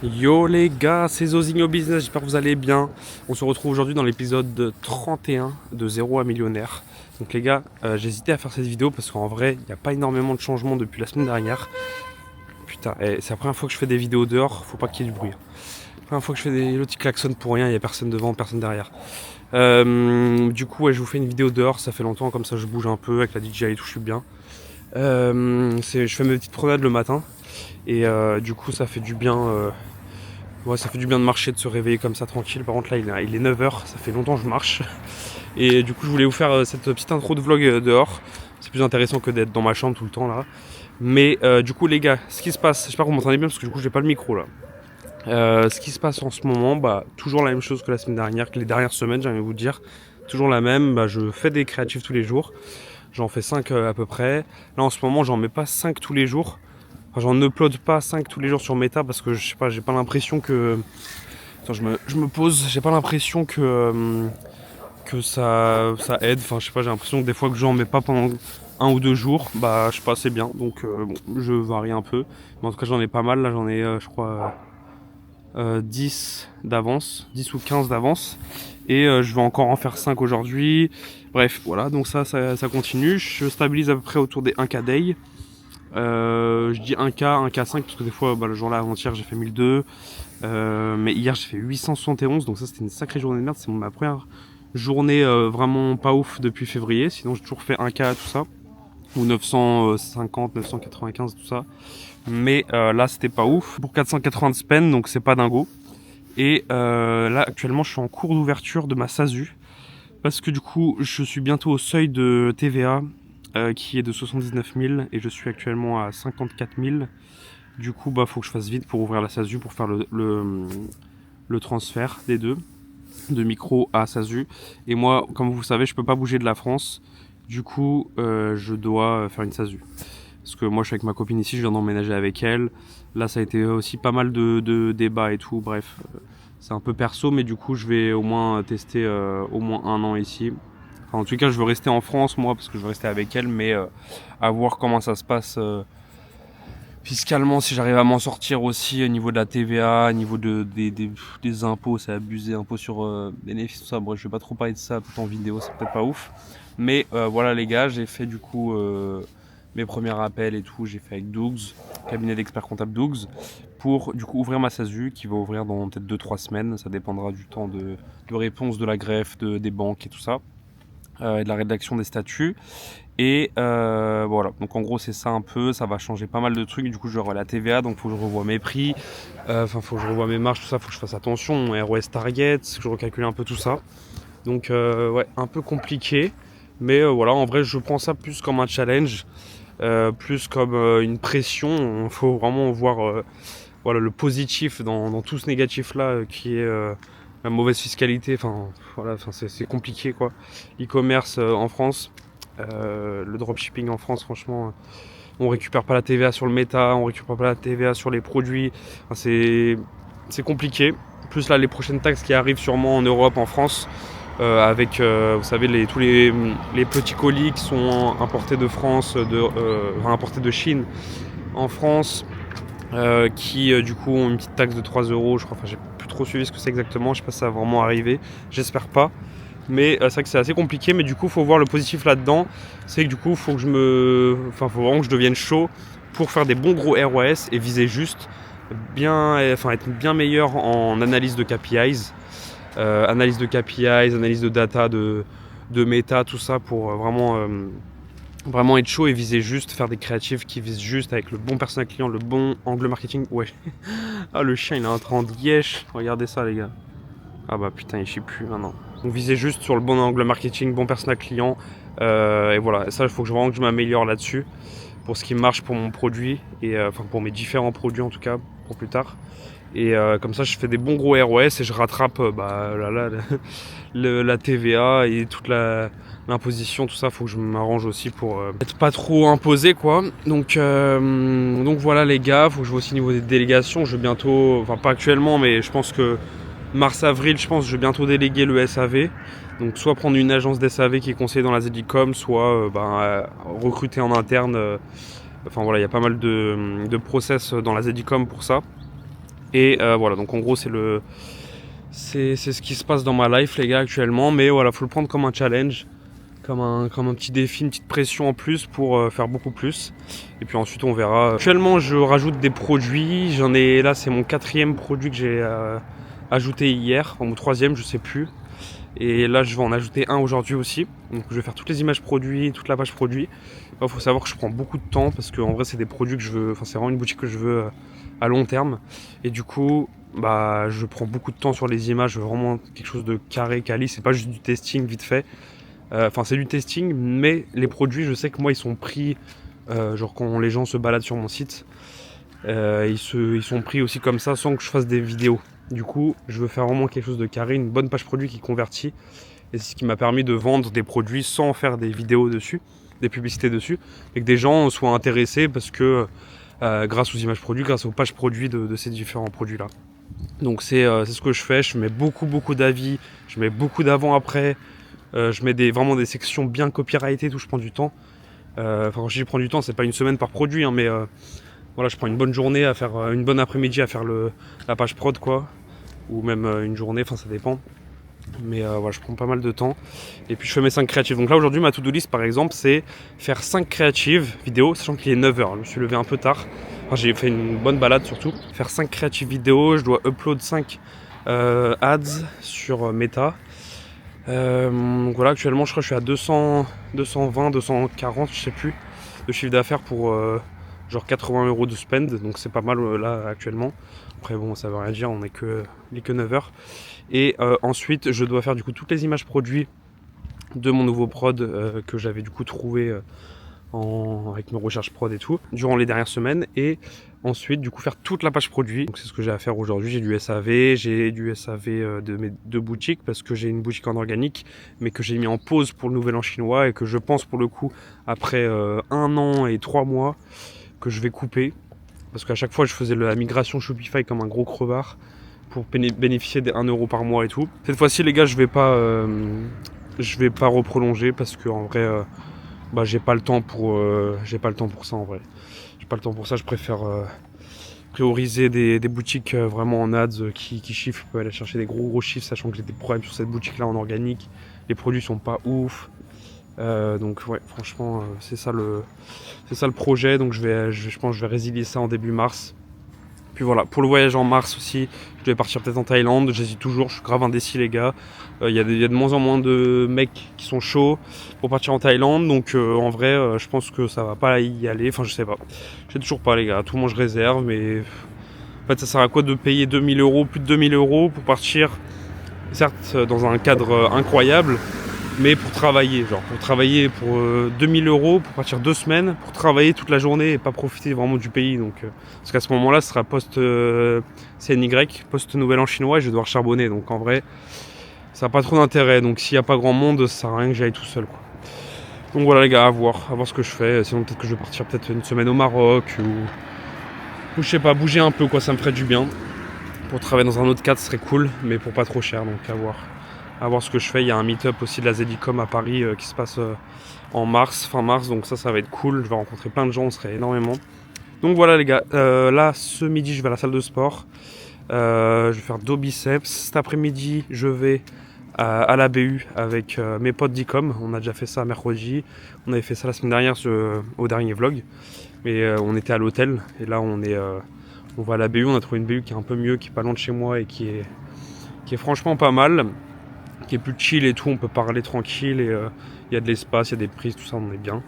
Yo les gars, c'est Zozinho Business, j'espère que vous allez bien. On se retrouve aujourd'hui dans l'épisode 31 de 0 à millionnaire. Donc les gars, j'ai hésité à faire cette vidéo parce qu'en vrai, il n'y a pas énormément de changements depuis la semaine dernière. Putain, c'est la première fois que je fais des vidéos dehors, faut pas qu'il y ait du bruit. La première fois que je fais des petits klaxons pour rien, il n'y a personne devant, personne derrière. Du coup, ouais, je vous fais une vidéo dehors, ça fait longtemps, comme ça je bouge un peu avec la DJI et tout, je suis bien. Je fais mes petites promenades le matin et du coup ça fait du bien. Ouais, ça fait du bien de marcher, de se réveiller comme ça tranquille. Par contre là il est 9 h, ça fait longtemps que je marche. Et du coup je voulais vous faire cette petite intro de vlog dehors. C'est plus intéressant que d'être dans ma chambre tout le temps là. Mais du coup les gars, ce qui se passe, j'espère que vous m'entendez bien parce que du coup j'ai pas le micro là. Ce qui se passe en ce moment, bah toujours la même chose que la semaine dernière, que les dernières semaines j'ai envie de vous dire. Toujours la même, bah, je fais des créatifs tous les jours. J'en fais 5 à peu près. Là en ce moment j'en mets pas 5 tous les jours. Enfin, j'en upload pas 5 tous les jours sur Meta parce que je sais pas, j'ai pas l'impression que. Attends, je me pose, j'ai pas l'impression que ça aide. Enfin, je sais pas, j'ai l'impression que des fois que j'en mets pas pendant 1 ou 2 jours, bah je sais pas, c'est bien. Donc bon, je varie un peu. Mais en tout cas, j'en ai pas mal. Là, j'en ai, je crois, 10 d'avance, 10 ou 15 d'avance. Et je vais encore en faire 5 aujourd'hui. Bref, voilà, donc ça continue. Je stabilise à peu près autour des 1K day. Je dis 1K, 1K5 parce que des fois, bah, le jour là avant-hier j'ai fait 1002. Mais hier j'ai fait 871, donc ça c'était une sacrée journée de merde. C'est ma première journée vraiment pas ouf depuis février. Sinon j'ai toujours fait 1K tout ça. Ou 950, 995 tout ça. Mais là c'était pas ouf. Pour 480 de spend, donc c'est pas dingo. Et là actuellement je suis en cours d'ouverture de ma SASU. Parce que du coup je suis bientôt au seuil de TVA. Qui est de 79 000 et je suis actuellement à 54 000. Du coup, bah, faut que je fasse vite pour ouvrir la SASU pour faire le transfert des deux, de micro à SASU. Et moi, comme vous savez, je peux pas bouger de la France. Du coup, je dois faire une SASU. Parce que moi, je suis avec ma copine ici, je viens d'emménager avec elle. Là, ça a été aussi pas mal de débats et tout. Bref, c'est un peu perso, mais du coup, je vais au moins tester au moins 1 an ici. Enfin, en tout cas, je veux rester en France, moi, parce que je veux rester avec elle, mais à voir comment ça se passe fiscalement, si j'arrive à m'en sortir aussi au niveau de la TVA, au niveau des impôts, c'est abusé, impôts sur bénéfices, tout ça. Bref, je vais pas trop parler de ça tout en vidéo, c'est peut-être pas ouf. Mais voilà les gars, j'ai fait du coup mes premiers appels et tout, j'ai fait avec Dougs, cabinet d'experts comptables Dougs, pour du coup ouvrir ma SASU qui va ouvrir dans peut-être 2-3 semaines, ça dépendra du temps de réponse de la greffe, des banques et tout ça. Et de la rédaction des statuts. Et voilà, donc en gros c'est ça un peu, ça va changer pas mal de trucs. Du coup je revois la TVA, donc faut que je revoie mes prix, faut que je revoie mes marges, tout ça, faut que je fasse attention, mon ROS target, que je recalcule un peu tout ça. Donc ouais, un peu compliqué, mais voilà, en vrai je prends ça plus comme un challenge, plus comme une pression. Il faut vraiment voir voilà, le positif dans tout ce négatif là qui est la mauvaise fiscalité. Enfin voilà, c'est compliqué quoi. E-commerce en France, le dropshipping en France, franchement, on récupère pas la TVA sur le méta, on récupère pas la TVA sur les produits. Enfin, c'est compliqué. Plus là, les prochaines taxes qui arrivent sûrement en Europe, en France, avec, vous savez, tous les petits colis qui sont importés de France, importés de Chine en France, qui du coup ont une petite taxe de 3 euros, je crois. Enfin, j'ai plus trop suivi ce que c'est exactement. Je sais pas si ça va vraiment arriver. J'espère pas. Mais c'est vrai que c'est assez compliqué, mais du coup faut voir le positif là-dedans, c'est que du coup faut faut vraiment que je devienne chaud pour faire des bons gros ROS et viser juste bien, enfin être bien meilleur en analyse de KPIs, analyse de data, de méta, tout ça pour vraiment être chaud et viser juste, faire des créatifs qui visent juste avec le bon persona client, le bon angle marketing. Ouais, ah le chien il est en train de yesh, regardez ça les gars. Ah bah putain, il chie plus maintenant. Donc visez juste sur le bon angle marketing, bon persona client. Et voilà, ça il faut vraiment que je m'améliore là-dessus. Pour ce qui marche pour mon produit, et enfin pour mes différents produits en tout cas, pour plus tard. Et comme ça je fais des bons gros ROS et je rattrape la TVA et toute l'imposition, tout ça. Faut que je m'arrange aussi pour être pas trop imposé quoi. Donc voilà les gars, faut que je vois aussi au niveau des délégations. Je vais bientôt, enfin pas actuellement, mais je pense que mars-avril, je pense que je vais bientôt déléguer le SAV. Donc soit prendre une agence d'SAV qui est conseillée dans la ZDCom, soit recruter en interne. Enfin voilà, il y a pas mal de process dans la ZDCom pour ça. Et voilà, donc en gros c'est ce qui se passe dans ma life les gars actuellement, mais voilà, faut le prendre comme un challenge, comme un petit défi, une petite pression en plus pour faire beaucoup plus. Et puis ensuite on verra. Actuellement je rajoute des produits, là c'est mon 4e produit que j'ai ajouté hier, enfin mon 3e je sais plus. Et là je vais en ajouter un aujourd'hui aussi. Donc je vais faire toutes les images produits, toute la page produit. Il faut savoir que je prends beaucoup de temps parce qu'en vrai c'est des produits que je veux, enfin c'est vraiment une boutique que je veux à long terme. Et du coup je prends beaucoup de temps sur les images, je veux vraiment quelque chose de carré, quali, c'est pas juste du testing vite fait. Enfin c'est du testing, mais les produits je sais que moi ils sont pris, genre quand les gens se baladent sur mon site, ils sont pris aussi comme ça sans que je fasse des vidéos. Du coup, je veux faire vraiment quelque chose de carré, une bonne page produit qui convertit. Et c'est ce qui m'a permis de vendre des produits sans faire des vidéos dessus, des publicités dessus. Et que des gens soient intéressés parce que grâce aux images produits, grâce aux pages produits de ces différents produits-là. Donc c'est ce que je fais, je mets beaucoup d'avis, je mets beaucoup d'avant-après. Je mets vraiment des sections bien copyrightées, tout, je prends du temps. Quand je dis prends du temps, c'est pas une semaine par produit, hein, mais voilà, je prends une bonne journée à faire, une bonne après-midi à faire la page prod, quoi. Ou même une journée, enfin ça dépend. Mais voilà, je prends pas mal de temps. Et puis je fais mes 5 créatives. Donc là aujourd'hui, ma to-do list par exemple, c'est faire 5 créatives vidéo, sachant qu'il est 9h. Je me suis levé un peu tard. Enfin, j'ai fait une bonne balade surtout. Faire 5 créatives vidéo, je dois upload 5 ads sur Meta. Donc voilà, actuellement je crois que je suis à 220, 240, je sais plus, de chiffre d'affaires pour genre 80 € de spend, donc c'est pas mal là actuellement. Après bon, ça veut rien dire, on est que 9 heures. Et ensuite je dois faire du coup toutes les images produits de mon nouveau prod que j'avais du coup trouvé avec mes recherches prod et tout durant les dernières semaines, et ensuite du coup faire toute la page produit. Donc c'est ce que j'ai à faire aujourd'hui. J'ai du SAV de mes 2 boutiques parce que j'ai une boutique en organique mais que j'ai mis en pause pour le nouvel an chinois et que je pense pour le coup après 1 an et 3 mois que je vais couper, parce qu'à chaque fois je faisais la migration Shopify comme un gros crevard pour bénéficier des 1 € par mois et tout. Cette fois-ci les gars je vais pas reprolonger parce que en vrai j'ai pas le temps pour ça en vrai. J'ai pas le temps pour ça, je préfère prioriser des boutiques vraiment en ads qui chiffrent. Je peux aller chercher des gros chiffres, sachant que j'ai des problèmes sur cette boutique là en organique. Les produits sont pas ouf. Donc ouais, franchement c'est ça le projet. Donc je pense que je vais résilier ça en début mars. Puis voilà, pour le voyage en mars aussi, je devais partir peut-être en Thaïlande, j'hésite toujours, je suis grave indécis les gars. Il y a de moins en moins de mecs qui sont chauds pour partir en Thaïlande, donc en vrai je pense que ça va pas y aller, enfin je sais pas. Je sais toujours pas les gars, tout le monde je réserve, mais en fait ça sert à quoi de payer 2000 €, plus de 2000 € pour partir, certes dans un cadre incroyable, mais pour travailler pour 2000 € pour partir 2 semaines, pour travailler toute la journée et pas profiter vraiment du pays. Donc, parce qu'à ce moment-là, ce sera post CNY, post nouvel an chinois, et je vais devoir charbonner. Donc en vrai, ça n'a pas trop d'intérêt. Donc s'il n'y a pas grand monde, ça sert à rien que j'aille tout seul, quoi. Donc voilà les gars, à voir ce que je fais. Sinon peut-être que je vais partir peut-être une semaine au Maroc ou je sais pas, bouger un peu, quoi, ça me ferait du bien. Pour travailler dans un autre cadre, ce serait cool, mais pour pas trop cher, donc à voir ce que je fais. Il y a un meet-up aussi de la Zedicom à Paris qui se passe en fin mars, donc ça va être cool. Je vais rencontrer plein de gens, on serait énormément. Donc voilà les gars, là ce midi je vais à la salle de sport, je vais faire 2 biceps. Cet après-midi je vais à la BU avec mes potes d'Icom. On a déjà fait ça mercredi, on avait fait ça la semaine dernière au dernier vlog, mais on était à l'hôtel et là on va à la BU. On a trouvé une BU qui est un peu mieux, qui est pas loin de chez moi et qui est franchement pas mal, qui est plus chill et tout, on peut parler tranquille et il y a de l'espace, il y a des prises, tout ça, on est bien.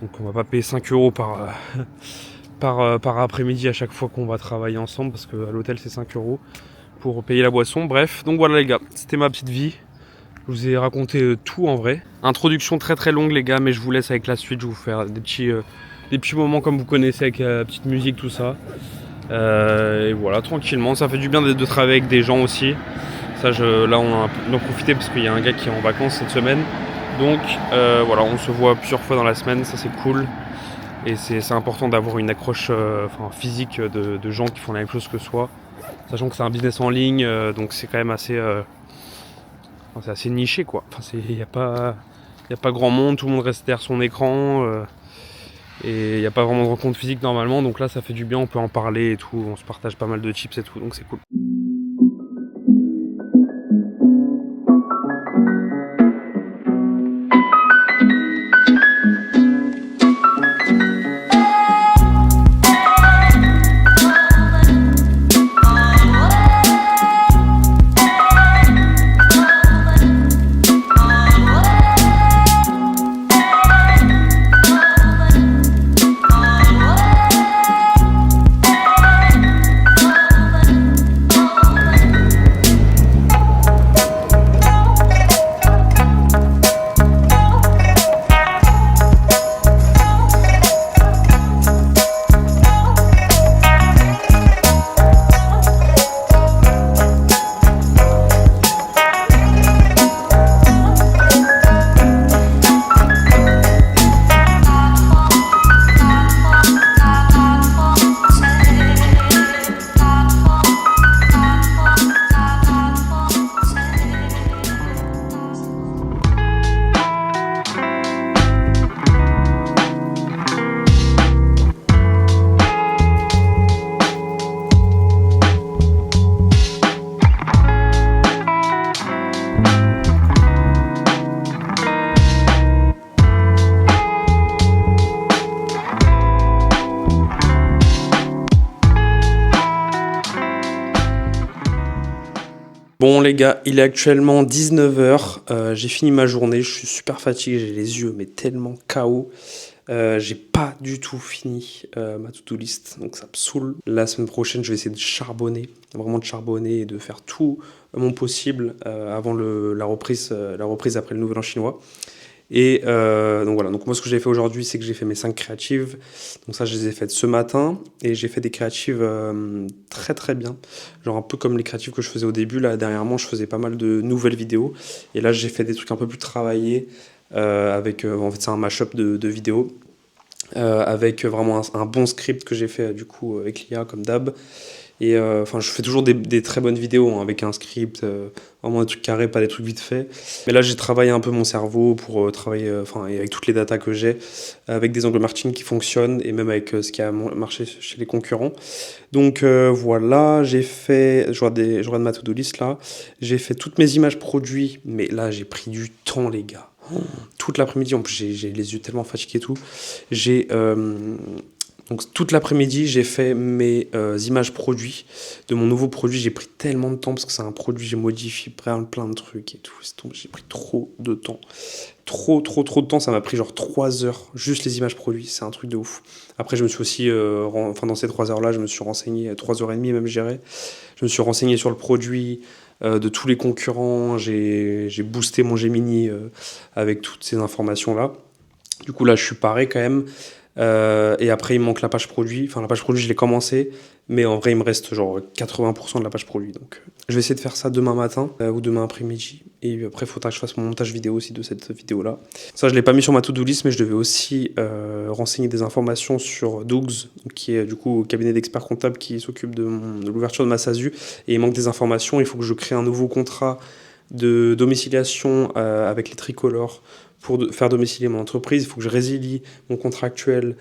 Donc on va pas payer 5 € par après-midi à chaque fois qu'on va travailler ensemble, parce qu'à l'hôtel c'est 5 € pour payer la boisson. Bref, donc voilà les gars, c'était ma petite vie. Je vous ai raconté tout en vrai. Introduction très très longue les gars, mais je vous laisse avec la suite. Je vais vous faire des petits moments comme vous connaissez, avec petite musique, tout ça. Et voilà, tranquillement, ça fait du bien de travailler avec des gens aussi. Ça, là on a profité parce qu'il y a un gars qui est en vacances cette semaine. Donc voilà, on se voit plusieurs fois dans la semaine, ça c'est cool. Et c'est important d'avoir une accroche physique de gens qui font la même chose que soi. Sachant que c'est un business en ligne, donc c'est quand même assez niché, quoi. Enfin, il n'y a pas grand monde, tout le monde reste derrière son écran. Et il n'y a pas vraiment de rencontre physique normalement, donc là ça fait du bien, on peut en parler et tout, on se partage pas mal de chips et tout, donc c'est cool. Bon les gars, il est actuellement 19 h, j'ai fini ma journée, je suis super fatigué, j'ai les yeux mais tellement KO. J'ai pas du tout fini ma to-do list, donc ça me saoule. La semaine prochaine, je vais essayer de charbonner, vraiment de charbonner et de faire tout mon possible avant la reprise après le Nouvel An chinois. Et donc voilà, donc moi ce que j'ai fait aujourd'hui, c'est que j'ai fait mes 5 créatives. Donc ça, je les ai faites ce matin et j'ai fait des créatives très très bien. Genre un peu comme les créatives que je faisais au début. Là, dernièrement, je faisais pas mal de nouvelles vidéos. Et là, j'ai fait des trucs un peu plus travaillés avec, en fait, c'est un mashup de vidéos. Avec vraiment un bon script que j'ai fait du coup avec l'IA comme d'hab. Et enfin, je fais toujours des très bonnes vidéos hein, avec un script, vraiment des trucs carrés, pas des trucs vite faits. Mais là, j'ai travaillé un peu mon cerveau pour travailler, enfin, et avec toutes les datas que j'ai, avec des angles marketing qui fonctionnent et même avec ce qui a marché chez les concurrents. Donc voilà, j'ai fait, je regarde ma to-do list là, j'ai fait toutes mes images produits, mais là, j'ai pris du temps, les gars. Toute l'après-midi, en plus, j'ai les yeux tellement fatigués et tout. J'ai. Donc toute l'après-midi, j'ai fait mes images produits de mon nouveau produit. J'ai pris tellement de temps parce que c'est un produit, j'ai modifié plein de trucs et tout. J'ai pris trop de temps. Trop de temps. Ça m'a pris genre 3 heures, juste les images produits. C'est un truc de ouf. Après, je me suis aussi, dans ces 3 heures-là, je me suis renseigné, 3 h 30 même, je dirais. Je me suis renseigné sur le produit, de tous les concurrents. J'ai boosté mon Gemini avec toutes ces informations-là. Du coup, là, je suis paré quand même. Et après, il me manque la page produit. Enfin, la page produit, je l'ai commencé, mais en vrai, il me reste genre 80% de la page produit. Donc, je vais essayer de faire ça demain matin ou demain après-midi. Et après, il faudra que je fasse mon montage vidéo aussi de cette vidéo-là. Ça, je ne l'ai pas mis sur ma to-do list, mais je devais aussi renseigner des informations sur Dougs, qui est du coup au cabinet d'experts comptables qui s'occupe de l'ouverture de ma SASU. Et il manque des informations. Il faut que je crée un nouveau contrat de domiciliation avec les tricolores pour faire domicilier mon entreprise. Il faut que je résilie mon contrat actuel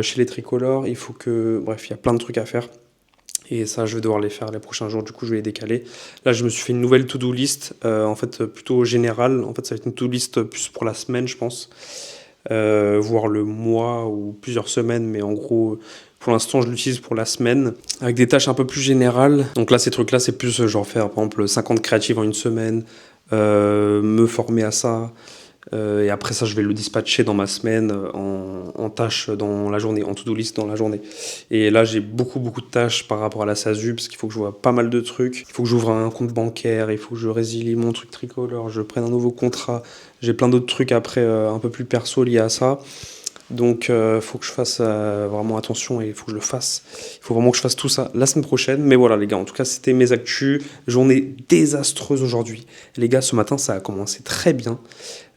chez les tricolores. Il faut que... Bref, il y a plein de trucs à faire. Et ça, je vais devoir les faire les prochains jours. Du coup, je vais les décaler. Là, je me suis fait une nouvelle to-do list, en fait, plutôt générale. En fait, ça va être une to-do list plus pour la semaine, je pense. Voire le mois ou plusieurs semaines. Mais en gros, pour l'instant, je l'utilise pour la semaine. Avec des tâches un peu plus générales. Donc là, ces trucs-là, c'est plus genre faire, par exemple, 50 créatives en une semaine. Me former à ça. Et après ça, je vais le dispatcher dans ma semaine en tâches dans la journée, en to-do list dans la journée. Et là, j'ai beaucoup de tâches par rapport à la SASU, parce qu'il faut que je vois pas mal de trucs. Il faut que j'ouvre un compte bancaire, il faut que je résilie mon truc tricolore, je prenne un nouveau contrat. J'ai plein d'autres trucs après un peu plus perso liés à ça. Donc il faut que je fasse vraiment attention et il faut que je le fasse. Il faut vraiment que je fasse tout ça la semaine prochaine. Mais voilà les gars, en tout cas c'était mes actus. Journée désastreuse aujourd'hui. Les gars, ce matin ça a commencé très bien.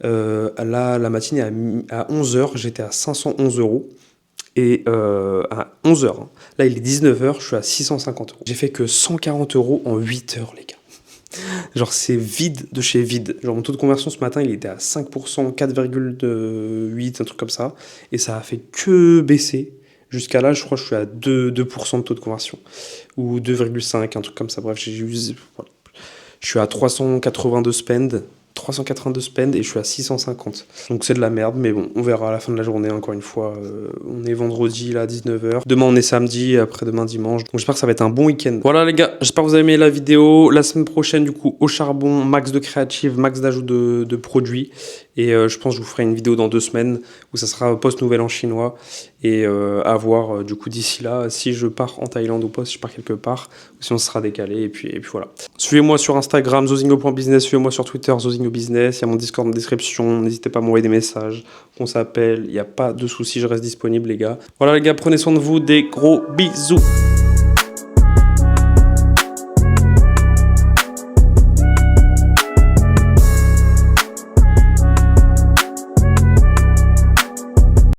Là, la matinée à 11 h, j'étais à 511 €. Et à 11 h, hein. Là il est 19 h, je suis à 650 €. J'ai fait que 140 € en 8 heures les gars. Genre c'est vide de chez vide. Genre mon taux de conversion ce matin il était à 5%, 4,8, un truc comme ça. Et ça a fait que baisser. Jusqu'à là, je crois que je suis à 2% de taux de conversion. Ou 2,5, un truc comme ça. Bref, voilà. Je suis à 382 spend. 382 spend et je suis à 650. Donc c'est de la merde, mais bon, on verra à la fin de la journée, encore une fois. On est vendredi, là, 19h. Demain, on est samedi, et après-demain, dimanche. Donc j'espère que ça va être un bon week-end. Voilà les gars, j'espère que vous avez aimé la vidéo. La semaine prochaine, du coup, au charbon, max de créative, max d'ajout de produits. Et je pense que je vous ferai une vidéo dans 2 semaines où ça sera post-nouvelle en chinois. Et à voir, du coup, d'ici là, si je pars en Thaïlande ou pas, si je pars quelque part, ou si on sera décalé. Et puis voilà. Suivez-moi sur Instagram, zozingo.business. Suivez-moi sur Twitter, Zozingo Business. Il y a mon Discord en description. N'hésitez pas à m'envoyer des messages, qu'on s'appelle. Il n'y a pas de soucis, je reste disponible, les gars. Voilà, les gars, prenez soin de vous. Des gros bisous.